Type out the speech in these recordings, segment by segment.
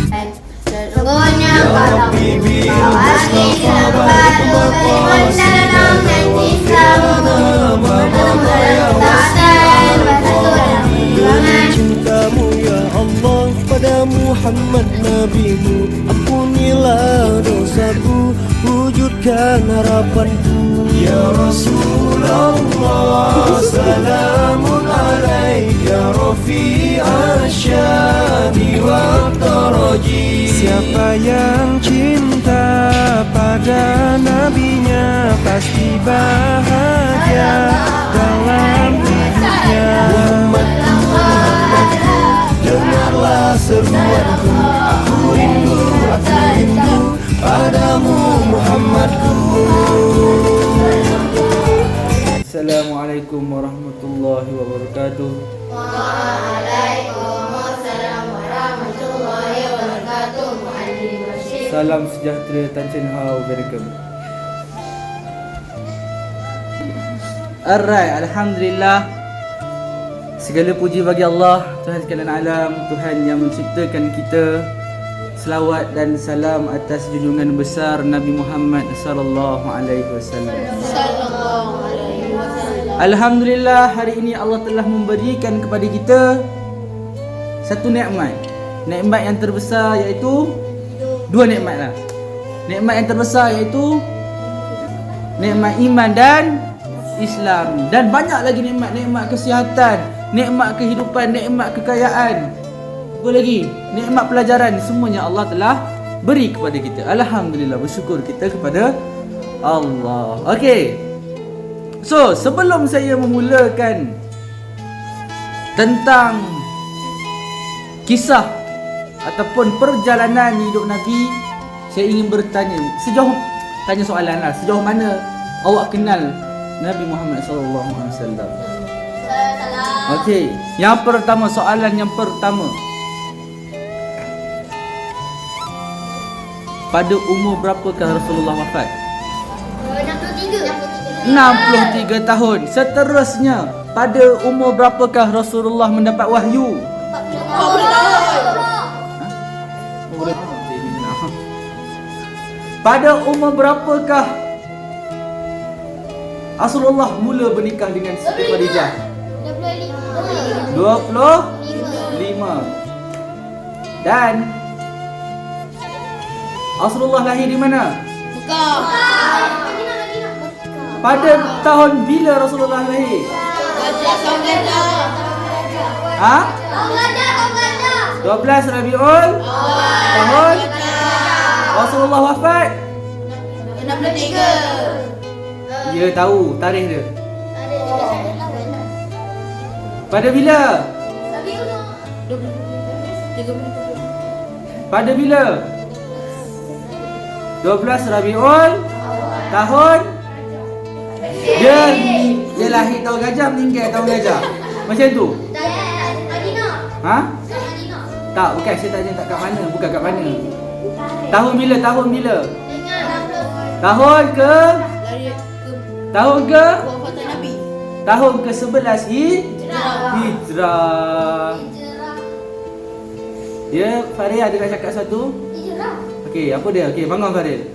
Sesungguhnya kalau mengawasi lembar berkon dalam Islam berkelanjutan berkelanjutan. Cintamu ya Allah pada Muhammad Nabimu, ampunilah dosaku, wujudkan harapanku. Ya Rasulullah, salamun alaika rafi'a syani wa taraji. Siapa yang cinta pada nabinya pasti bahagia dalam hidupnya. Dengarlah seruanku, aku rindu padamu Muhammadku. Assalamualaikum warahmatullahi wabarakatuh. Waalaikumsalam warahmatullahi wabarakatuh. Muallim Rashid. Salam sejahtera Tan Chen Hao. Welcome. Alright, alhamdulillah. Segala puji bagi Allah, Tuhan sekalian alam, Tuhan yang menciptakan kita. Selawat dan salam atas junjungan besar Nabi Muhammad sallallahu alaihi wasallam. Alhamdulillah, hari ini Allah telah memberikan kepada kita satu nikmat. Nikmat yang terbesar iaitu dua nikmat lah. Nikmat yang terbesar iaitu nikmat iman dan Islam, dan banyak lagi nikmat, nikmat kesihatan, nikmat kehidupan, nikmat kekayaan. Apa lagi? Nikmat pelajaran, semuanya Allah telah beri kepada kita. Alhamdulillah, bersyukur kita kepada Allah. Okey. So, sebelum saya memulakan tentang kisah ataupun perjalanan hidup Nabi, saya ingin bertanya, tanya soalan lah, sejauh mana awak kenal Nabi Muhammad sallallahu alaihi wasallam? Okey, yang pertama, soalan yang pertama. Pada umur berapakah Rasulullah wafat? 63 tahun. Seterusnya, pada umur berapakah Rasulullah mendapat wahyu? 40 tahun. Pada umur berapakah Rasulullah mula bernikah dengan Siti Khadijah? 25. Dan Rasulullah lahir di mana? Pada tahun bila Rasulullah lahir? Ha? 12 Rabiul tahun Rasulullah wafat? 63. Dia tahu tarikh dia. Pada bila? Pada bila? 12 Rabiul tahun dia lahir tahun gajah, meninggal tahun gajah. Macam tu. Ha? Tak, bukan, saya tanya tak kat mana, bukan kat mana. Tahun bila? Tahun bila? Tahun ke? Tahun ke? Tahun ke-11 Hijrah. Dia, Farid ada nak cakap satu? Okey, apa dia? Okey, bangun Farid.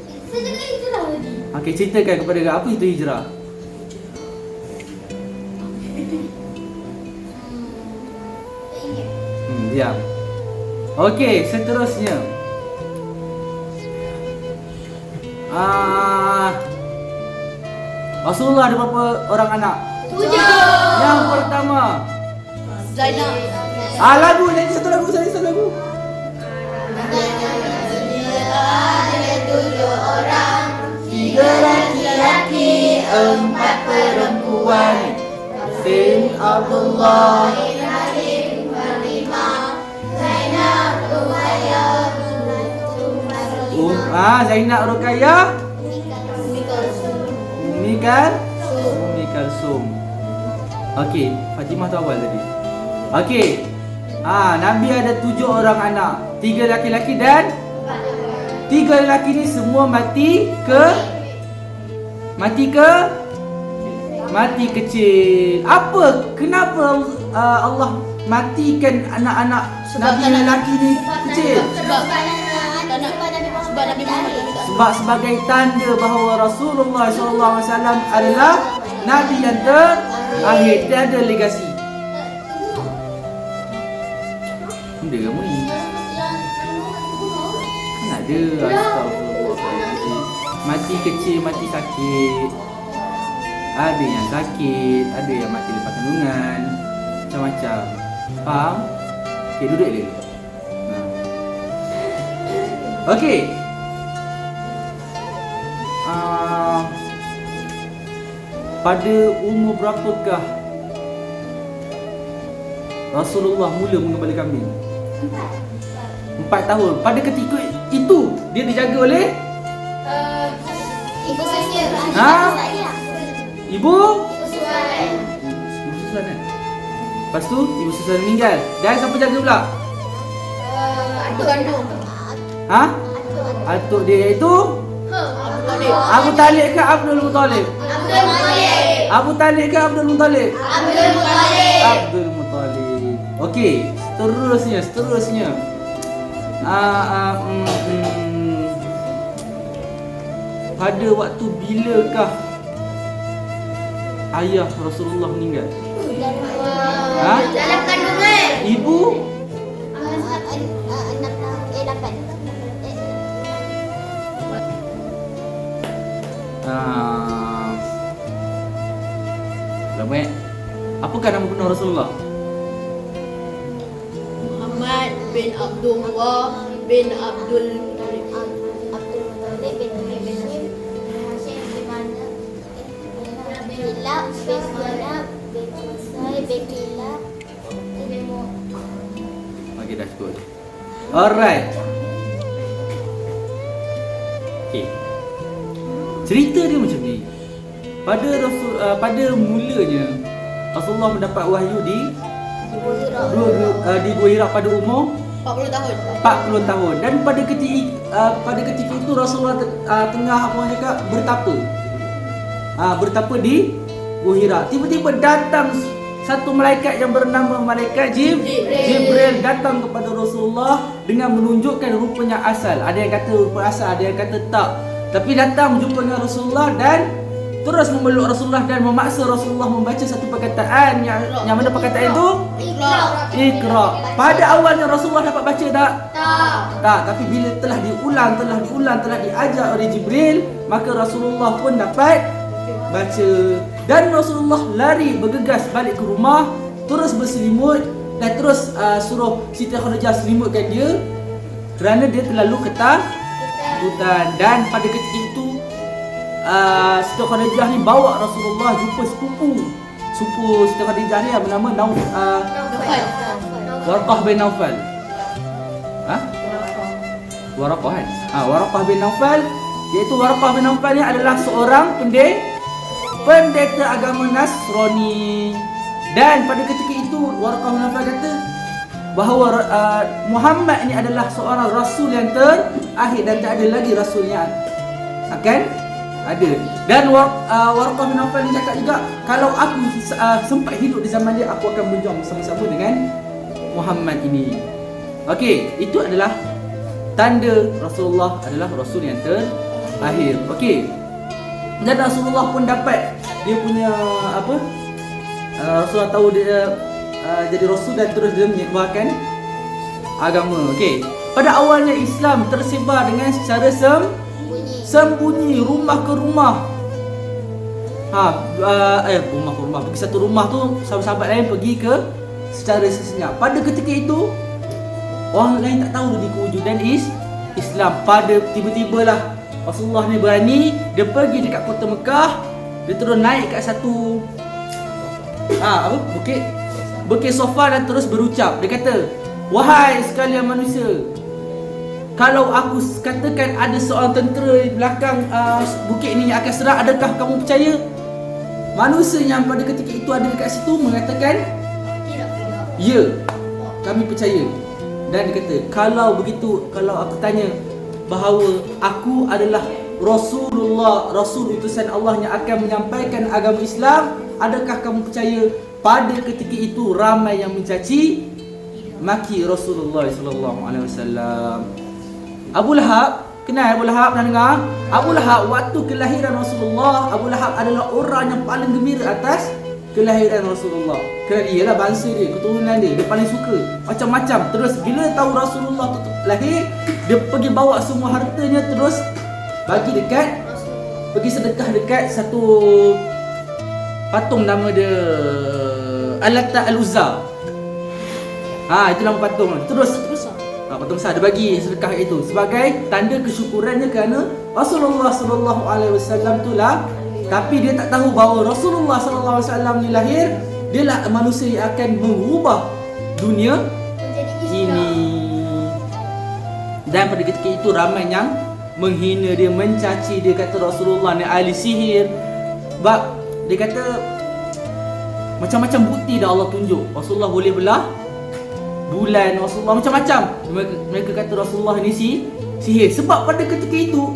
Okey, ceritakan kepada dia apa itu hijrah. Diam. Okey, seterusnya. Rasulullah ada berapa orang anak? 7. Yang pertama Zainab. lagu, nyanyi satu lagu, satu lagu. Ada 7 orang, 3 laki-laki, 4 perempuan. Sin Abdullah, Ibrahim, Fatimah, Zainab, Ruqayyah, Zainab, Ruqayyah, Umi Kalsum. Okey, Fatimah tu awal tadi. Okey. Nabi ada 7 orang anak, 3 laki-laki dan 3 lelaki ni semua mati kecil. Kenapa Allah matikan anak-anak Nabi lelaki ni kecil? Sebab Nabi Muhammad. Sebab sebagai tanda bahawa Rasulullah SAW adalah Nabi yang terakhir, tiada legasi. Benda kamu ni kan ada. Astagfirullahaladzim. Mati kecil, mati sakit. Ada yang sakit, ada yang mati lepas kandungan, macam-macam. Faham? Okay, duduk dia. Okey. Pada umur berapakah Rasulullah mula mengembali kambing? 4 tahun. Pada ketika itu dia dijaga oleh Ibu saya. Ha? Ibu Suai. Ibu Susan kan? Lepas tu Ibu Susan meninggal. Dan siapa jaga pula? Atuk kandung. Ha? Atuk dia iaitu Abu Talib ke Abdul Muttalib? Abdul Muttalib. Abu Talib ke Abdul Muttalib? Abdul Muttalib. Abdul Muttalib. Okey, seterusnya. Pada waktu bilakah ayah Rasulullah meninggal? Ha? Dalam kandungan. Ibu? 8. Lama apakah nama benar Rasulullah? Muhammad bin Abdullah bin Abdul Muttalib. Abdul Muttalib bin Hashim bin Manaf bin Kilab bin Manaf bin Qusay bin Kilab bin Okey, dah cukup. Alright. Okey. Cerita dia macam ni. Pada mulanya Rasulullah mendapat wahyu di Gua Hira pada umur 40 tahun. 40 tahun. Dan pada ketika itu Rasulullah tengah apa orang cakap bertapa. Bertapa di Gua Hira. Tiba-tiba datang satu malaikat yang bernama malaikat Jibril datang kepada Rasulullah dengan menunjukkan rupanya asal. Ada yang kata rupa asal, ada yang kata tak. Tapi datang berjumpa dengan Rasulullah dan terus memeluk Rasulullah dan memaksa Rasulullah membaca satu perkataan yang mana perkataan itu Iqra. Pada awalnya Rasulullah dapat baca tak? Tak. Tapi bila telah diulang, telah diajar oleh Jibril, maka Rasulullah pun dapat baca. Dan Rasulullah lari bergegas balik ke rumah, terus berselimut dan terus suruh Siti Khadijah selimutkan dia kerana dia terlalu ketakutan. Dan pada ketika itu Siti Khadijah ni bawa Rasulullah jumpa sepupu Siti Khadijah ni yang bernama Warqah bin Naufal. Warqah kan? Warqah bin Naufal, iaitu Warqah bin Naufal ni adalah seorang pendeta agama Nasrani. Dan pada ketika itu Warqah bin Naufal kata bahawa Muhammad ni adalah seorang rasul yang terakhir dan tak ada lagi rasul yang akan ada. Dan Warqah bin Naufal ni cakap juga, kalau aku sempat hidup di zaman dia, aku akan berjuang bersama-sama dengan Muhammad ini. Okey, itu adalah tanda Rasulullah adalah rasul yang terakhir. Okey. Dan Rasulullah pun dapat dia punya Rasulullah tahu dia jadi rasul dan terus dia menyebarkan agama. Okey. Pada awalnya Islam tersebar dengan secara sembunyi, rumah ke rumah. Rumah ke rumah. Pergi satu rumah tu, sahabat-sahabat lain pergi ke secara sesenyap. Pada ketika itu orang lain tak tahu kewujudan Islam. Pada tiba-tibalah Rasulullah ni berani, dia pergi dekat kota Mekah, dia terus naik kat satu Bukit Sofa dan terus berucap. Dia kata, "Wahai sekalian manusia, kalau aku katakan ada seorang tentera di belakang bukit ini yang akan serang, adakah kamu percaya?" Manusia yang pada ketika itu ada dekat situ mengatakan, "Ya, kami percaya." Dan dia kata, "Kalau begitu, kalau aku tanya bahawa aku adalah Rasulullah, Rasul utusan Allah yang akan menyampaikan agama Islam, adakah kamu percaya?" Pada ketika itu ramai yang mencaci maki Rasulullah sallallahu alaihi wasallam. Abu Lahab, kenal Abu Lahab, pernah dengar? Abu Lahab waktu kelahiran Rasulullah, Abu Lahab adalah orang yang paling gembira atas kelahiran Rasulullah. Kerana dia lah bangsa dia, keturunan dia, dia paling suka macam-macam. Terus bila tahu Rasulullah tu lahir, dia pergi bawa semua hartanya, terus bagi dekat, pergi sedekah dekat satu patung, nama dia Al-Lata Al-Uzza. Itu nama patung. Terus patung besar, dia bagi sedekah itu sebagai tanda kesyukurannya kerana Rasulullah sallallahu alaihi wasallam tu lah. Tapi dia tak tahu bahawa Rasulullah sallallahu alaihi wasallam ni lahir, dia lah manusia yang akan mengubah dunia ini. Dan pada ketika itu ramai yang menghina dia, mencaci dia, kata Rasulullah ni ahli sihir. Sebab dia kata macam-macam bukti dah Allah tunjuk Rasulullah boleh belah bulan, Rasulullah macam-macam. Mereka kata Rasulullah ni sihir. Sebab pada ketika itu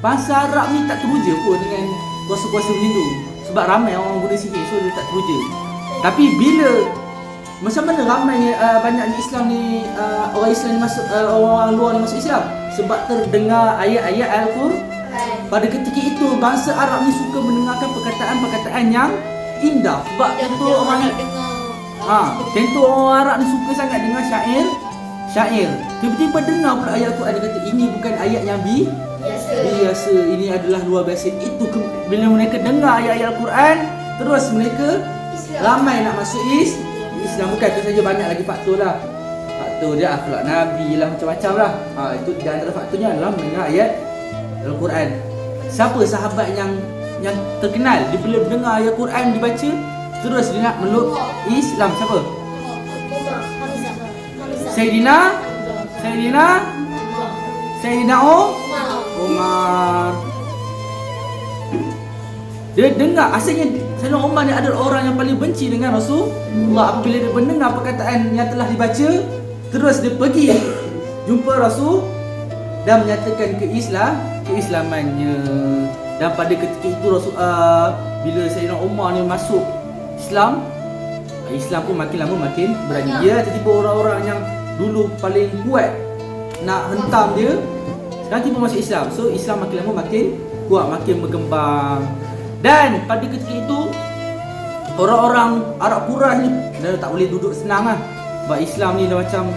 bangsa Arab ni tak teruja pun dengan kuasa-kuasa macam tu. Sebab ramai orang guna sihir, so dia tak teruja. Tapi bila macam mana ramai banyaknya Islam ni, orang Islam ni masuk, orang luar ni masuk Islam? Sebab terdengar ayat-ayat Al-Quran. Pada ketika itu bangsa Arab ni suka mendengarkan perkataan-perkataan yang indah. Sebab tentu orang tentu orang Arab ni suka sangat dengar syair. Tiba-tiba dengar pula ayat Al-Quran, dia kata ini bukan ayat yang biasa, ini adalah luar biasa. Itu bila mereka dengar ayat-ayat Al-Quran, terus mereka ramai nak masuk Islam. Bukan itu saja, banyak lagi faktor lah. Faktor dia akhlak Nabi lah, macam-macam lah. Itu di antara faktornya adalah mendengar ayat Al-Quran. Siapa sahabat yang terkenal, dia bila dengar ayat Quran dibaca, terus dia nak meluk Islam? Siapa? Sayyidina Umar. Dia dengar, asalnya Sayyidina Umar ni adalah orang yang paling benci dengan Rasulullah. Apabila dia mendengar perkataan yang telah dibaca, terus dia pergi jumpa Rasul dan menyatakan keislamannya. Dan pada ketika itu bila Sayyidina Umar ni masuk Islam pun makin lama makin berani. Dia tiba-tiba orang-orang yang dulu paling kuat nak hentam dia, sekarang tiba masuk Islam. So Islam makin lama makin kuat, makin berkembang. Dan pada ketika itu orang-orang Arab Quraisy ni dah tak boleh duduk senang lah. Sebab Islam ni dah macam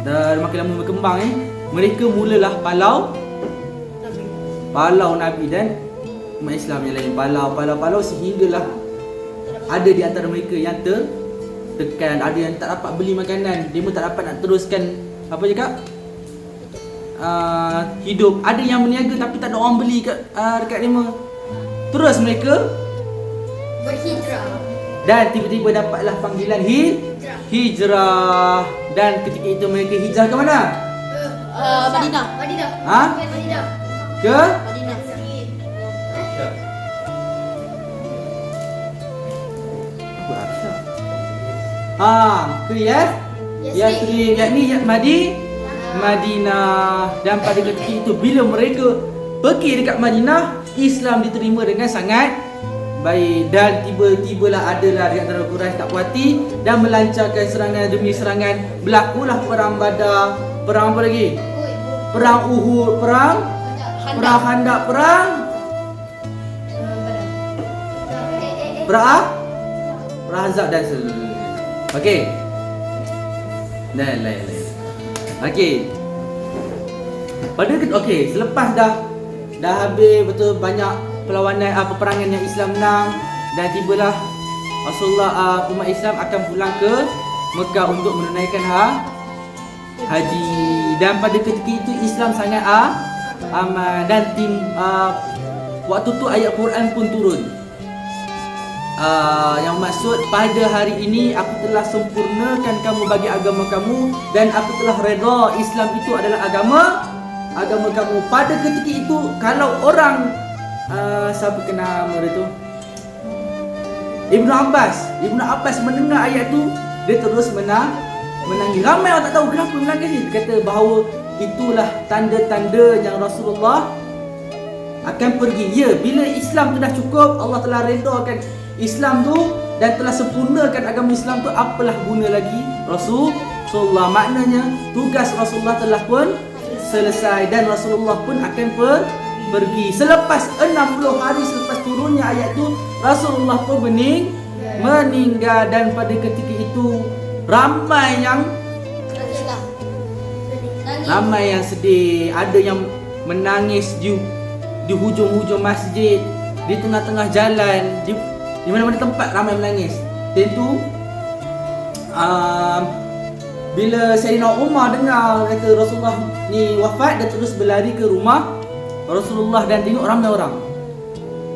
dah makin lama berkembang mereka mulalah palau Nabi dan umat Islam yang lain. Palau sehinggalah ada di antara mereka yang tertekan, ada yang tak dapat beli makanan, dia pun tak dapat nak teruskan hidup. Ada yang berniaga tapi tak ada orang beli dekat dia. Terus mereka berhijrah. Dan tiba-tiba dapatlah panggilan hijrah. Dan ketika itu mereka hijrah ke mana? Madinah. Ke? Madinah. Ke Yathrib, yakni Madinah. Dan pada ketika itu bila mereka pergi dekat Madinah, Islam diterima dengan sangat baik. Dan tiba-tibalah adalah di antara Quraisy tak puas hati dan melancarkan serangan demi serangan. Berlakulah perang Badar, perang apa lagi? Perang Uhud, perang Khandaq, perang Ahzab dan seterusnya. Okey. Dan lain-lain. Okey. Selepas dah habis betul banyak perlawanan, peperangan yang Islam menang, dan tibalah Rasulullah, umat Islam akan pulang ke Mekah untuk menunaikan haji. Dan pada ketika itu Islam sangat aman. Dan waktu tu ayat Quran pun turun. Yang maksud, pada hari ini aku telah sempurnakan kamu bagi agama kamu, dan aku telah redha Islam itu adalah agama kamu. Pada ketika itu kalau orang siapa kenal nama dia tu, Ibnu Abbas mendengar ayat tu, dia terus menangis. Ramai orang tak tahu kenapa menangis ni. Dia kata bahawa itulah tanda-tanda yang Rasulullah akan pergi. Ya, bila Islam tu dah cukup, Allah telah redakan Islam tu dan telah sempurnakan agama Islam tu, apalah guna lagi Rasulullah. Maknanya tugas Rasulullah telah pun selesai dan Rasulullah pun akan pergi. Selepas 60 hari selepas turunnya ayat tu, Rasulullah pun meninggal. Dan pada ketika itu ramai yang sedih, ada yang menangis di hujung-hujung masjid, di tengah-tengah jalan, di mana-mana tempat ramai menangis. Dan tu bila Sayyidina Umar dengar kata Rasulullah ni wafat, dia terus berlari ke rumah Rasulullah dan tengok ramai orang.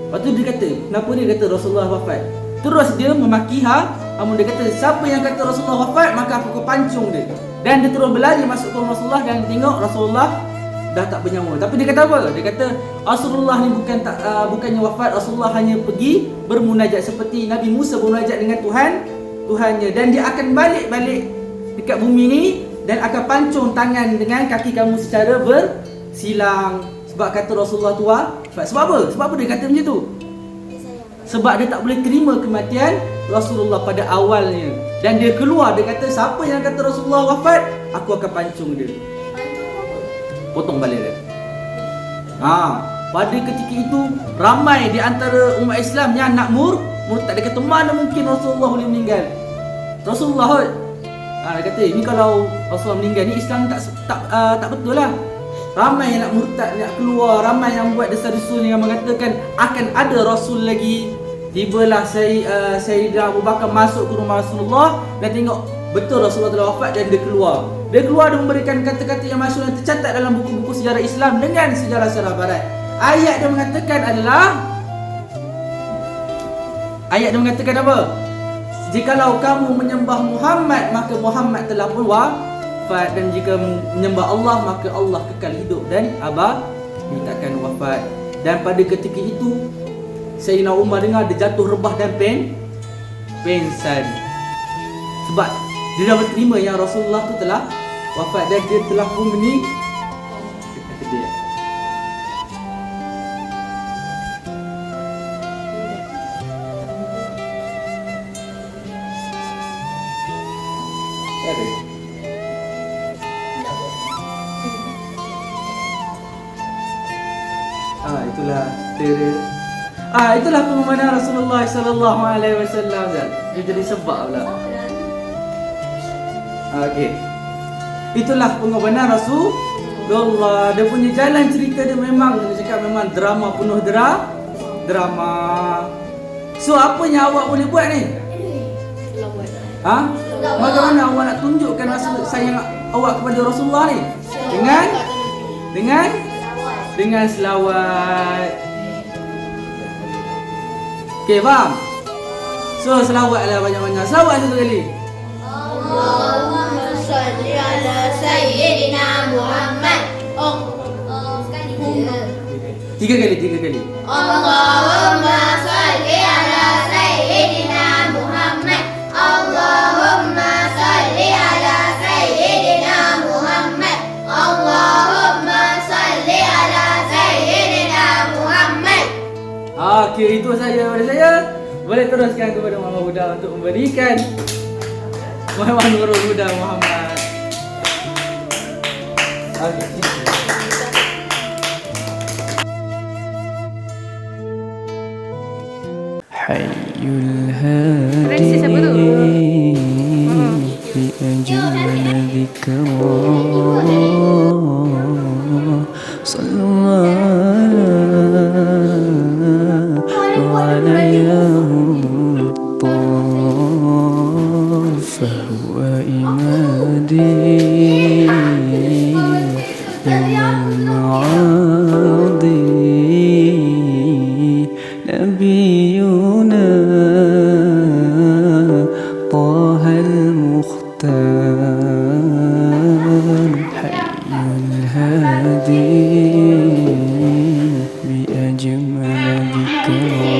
Lepas tu dia kata, kenapa dia kata Rasulullah wafat? Terus dia memaki dia kata, siapa yang kata Rasulullah wafat, maka aku pancung dia. Dan dia terus berlari masuk ke rumah Rasulullah dan tengok Rasulullah dah tak bernyawa. Tapi dia kata apa? Dia kata Rasulullah ni bukannya wafat, Rasulullah hanya pergi bermunajat seperti Nabi Musa bermunajat dengan Tuhannya, dan dia akan balik dekat bumi ni dan akan pancung tangan dengan kaki kamu secara bersilang. Sebab kata Rasulullah tu wafat. Sebab apa? Sebab apa dia kata macam tu? Sebab dia tak boleh terima kematian Rasulullah pada awalnya. Dan dia keluar, dia kata siapa yang kata Rasulullah wafat, aku akan pancung dia. Potong balik dia. Pada ketika itu ramai di antara umat Islam yang nak murtad. Dia kata mana mungkin Rasulullah boleh meninggal. Rasulullah dia kata ini kalau Rasulullah meninggal ni Islam tak betul lah. Ramai yang nak murtad, nak keluar, ramai yang buat desas-desus yang mengatakan akan ada Rasul lagi. Tibalah Sayyidina Abu Bakar masuk ke rumah Rasulullah dan tengok betul Rasulullah telah wafat dan dia keluar. Dia memberikan kata-kata yang masyhur yang tercatat dalam buku-buku sejarah Islam dengan sejarah-sejarah barat. Ayat dia mengatakan apa? Jikalau kamu menyembah Muhammad, maka Muhammad telah pun wafat, dan jika menyembah Allah, maka Allah kekal hidup dan abadi takkan wafat. Dan pada ketika itu Sayyidina Umar dengar dia jatuh rebah dan pengsan. Sebab dia dah berterima yang Rasulullah tu telah wafat dan dia telah pun meninggal. Itulah cerita dia. Itulah pengumuman Rasulullah sallallahu alaihi wasallam. Dia jadi sebab pula. Okey. Itulah pengumuman Rasulullah. Dia punya jalan cerita dia memang dia cakap memang drama, penuh drama. So apa yang awak boleh buat ni? Bagaimana awak nak tunjukkan rasa sayang awak kepada Rasulullah ni? Dengan selawat. Okey, faham? So selawatlah banyak-banyak. Selawat satu kali. Allahumma salli ala Sayyidina Muhammad. Tiga kali. Allahumma salli ala Sayyidina Muhammad. Allahumma salli ala Sayyidina Muhammad. Allahumma salli ala Sayyidina Muhammad. Okey, itu saja daripada saya. Boleh teruskan kepada Muhammad Huda untuk memberikan Muhammad Nurul Huda Muhammad. Okey. Hayyul Hadi bi ajmal dzikra sallallahu alaihi fahuwa imadi yawmal ma'adi nabiyuna طه المختار حي الهادي بأجمل ذكرى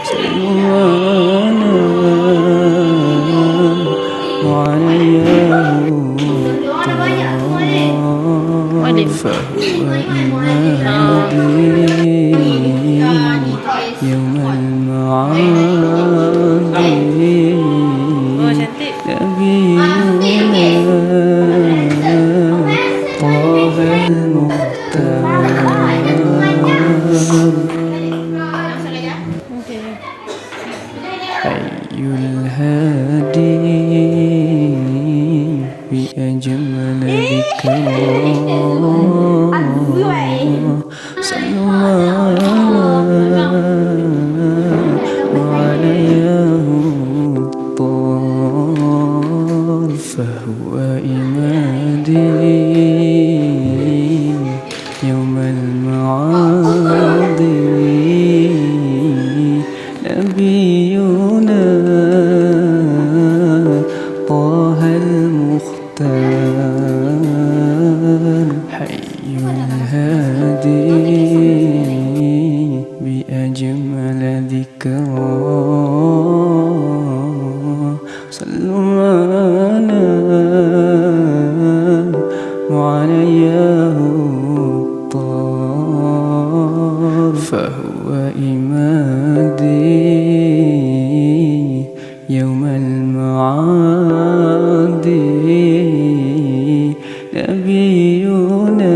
سلوانا وعلياه فهو إمادي يوم المعاد بأجمل ذكرى صلى الله عليه الطار فهو إمادي يوم المعاد نبينا طه المختار حي الهادي بأجمل ذكرى صلوا عليه الطار فهو إمادي يوم المعاد نبينا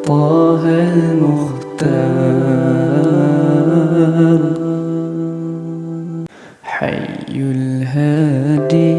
طه المختار حي الهادي